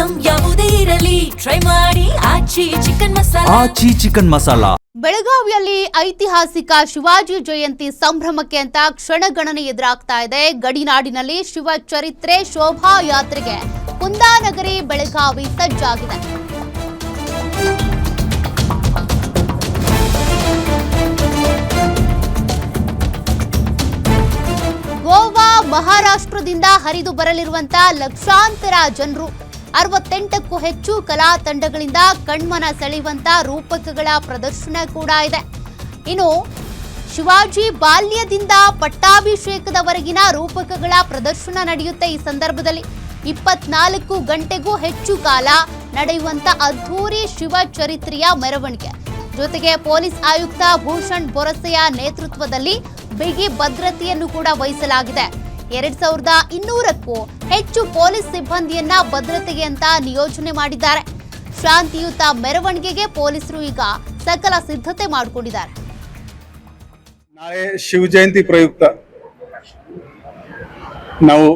Item ಯಾವುದೇ ಇರಲಿ try ಮಾಡಿ ಆಚಿ ಚಿಕನ್ ಮಸಾಲಾ. ಬೆಳಗಾವಿಯಲ್ಲಿ ಐತಿಹಾಸಿಕ ಶಿವಾಜಿ ಜಯಂತಿ ಸಂಭ್ರಮಕ್ಕೆ ಅಂತ ಕ್ಷಣಗಣನೆ ಎದುರಾಗ್ತಾ ಇದೆ. ಗಡಿನಾಡಿನಲ್ಲಿ ಶಿವ ಚರಿತ್ರೆ ಶೋಭಾಯಾತ್ರೆಗೆ ಕುಂದಾನಗರಿ ಬೆಳಗಾವಿ ಸಜ್ಜಾಗಿದೆ. ಗೋವಾ ಮಹಾರಾಷ್ಟ್ರದಿಂದ ಹರಿದು ಬರಲಿರುವಂತಹ ಲಕ್ಷಾಂತರ ಜನರು 68ಕ್ಕೂ ಹೆಚ್ಚು ಕಲಾ ತಂಡಗಳಿಂದ ಕಣ್ಮನ ಸೆಳೆಯುವಂತ ರೂಪಕಗಳ ಪ್ರದರ್ಶನ ಕೂಡ ಇದೆ. ಇನ್ನು ಶಿವಾಜಿ ಬಾಲ್ಯದಿಂದ ಪಟ್ಟಾಭಿಷೇಕದವರೆಗಿನ ರೂಪಕಗಳ ಪ್ರದರ್ಶನ ನಡೆಯುತ್ತೆ. ಈ ಸಂದರ್ಭದಲ್ಲಿ 24 ಗಂಟೆಗೂ ಹೆಚ್ಚು ಕಾಲ ನಡೆಯುವಂತ ಅದ್ಧೂರಿ ಶಿವ ಚರಿತ್ರೆಯ ಮೆರವಣಿಗೆ ಜೊತೆಗೆ ಪೊಲೀಸ್ ಆಯುಕ್ತ ಭೂಷಣ್ ಬೊರಸೆಯ ನೇತೃತ್ವದಲ್ಲಿ ಬಿಗಿ ಭದ್ರತೆಯನ್ನು ಕೂಡ ವಹಿಸಲಾಗಿದೆ. 2200ಕ್ಕೂ ಹೆಚ್ಚು ಪೊಲೀಸ್ ಸಿಬ್ಬಂದಿಯನ್ನ ಭದ್ರತೆಗೆ ಅಂತ ನಿಯೋಜನೆ ಮಾಡಿದ್ದಾರೆ. ಶಾಂತಿಯುತ ಮೆರವಣಿಗೆಗೆ ಪೊಲೀಸರು ಈಗ ಸಕಲ ಸಿದ್ಧತೆ ಮಾಡಿಕೊಂಡಿದ್ದಾರೆ. ನಾಳೆ ಶಿವ ಜಯಂತಿ ಪ್ರಯುಕ್ತ ನಾವು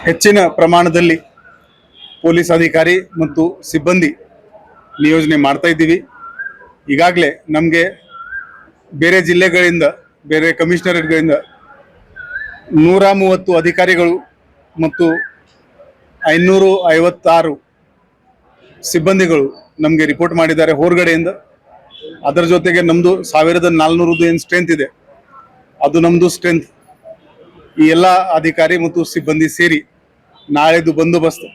ಹೆಚ್ಚಿನ ಪ್ರಮಾಣದಲ್ಲಿ ಪೊಲೀಸ್ ಅಧಿಕಾರಿ ಮತ್ತು ಸಿಬ್ಬಂದಿ ನಿಯೋಜನೆ ಮಾಡ್ತಾ ಇದ್ದೀವಿ. ಈಗಾಗಲೇ ನಮಗೆ ಬೇರೆ ಜಿಲ್ಲೆಗಳಿಂದ ಬೇರೆ ಕಮಿಷನರೇಟ್ಗಳಿಂದ 130 ಅಧಿಕಾರಿಗಳು ಮತ್ತು 556 ಸಿಬ್ಬಂದಿಗಳು ನಮಗೆ ರಿಪೋರ್ಟ್ ಮಾಡಿದ್ದಾರೆ ಹೊರಗಡೆಯಿಂದ. ಅದರ ಜೊತೆಗೆ ನಮ್ಮದು 1400 ಏನು ಸ್ಟ್ರೆಂತ್ ಇದೆ ಅದು ನಮ್ಮದು ಸ್ಟ್ರೆಂತ್. ಈ ಎಲ್ಲ ಅಧಿಕಾರಿ ಮತ್ತು ಸಿಬ್ಬಂದಿ ಸೇರಿ ನಾಳೆದು ಬಂದೋಬಸ್ತ್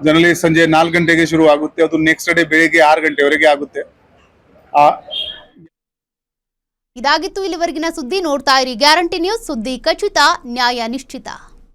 ಜನರಲಿ ಸಂಜೆ 4 ಗಂಟೆಗೆ ಶುರು ಆಗುತ್ತೆ. ಅದು ನೆಕ್ಸ್ಟ್ ಡೇ ಬೆಳಿಗ್ಗೆ 6 ಗಂಟೆವರೆಗೆ ಆಗುತ್ತೆ. ಇದಾಗಿತ್ತು ಇಲ್ಲಿವರೆಗಿನ ಸುದ್ದಿ. ನೋಡ್ತಾ ಇರಿ ಗ್ಯಾರಂಟಿ ನ್ಯೂಸ್, ಸುದ್ದಿ ಖಚಿತ, ನ್ಯಾಯ ನಿಶ್ಚಿತ.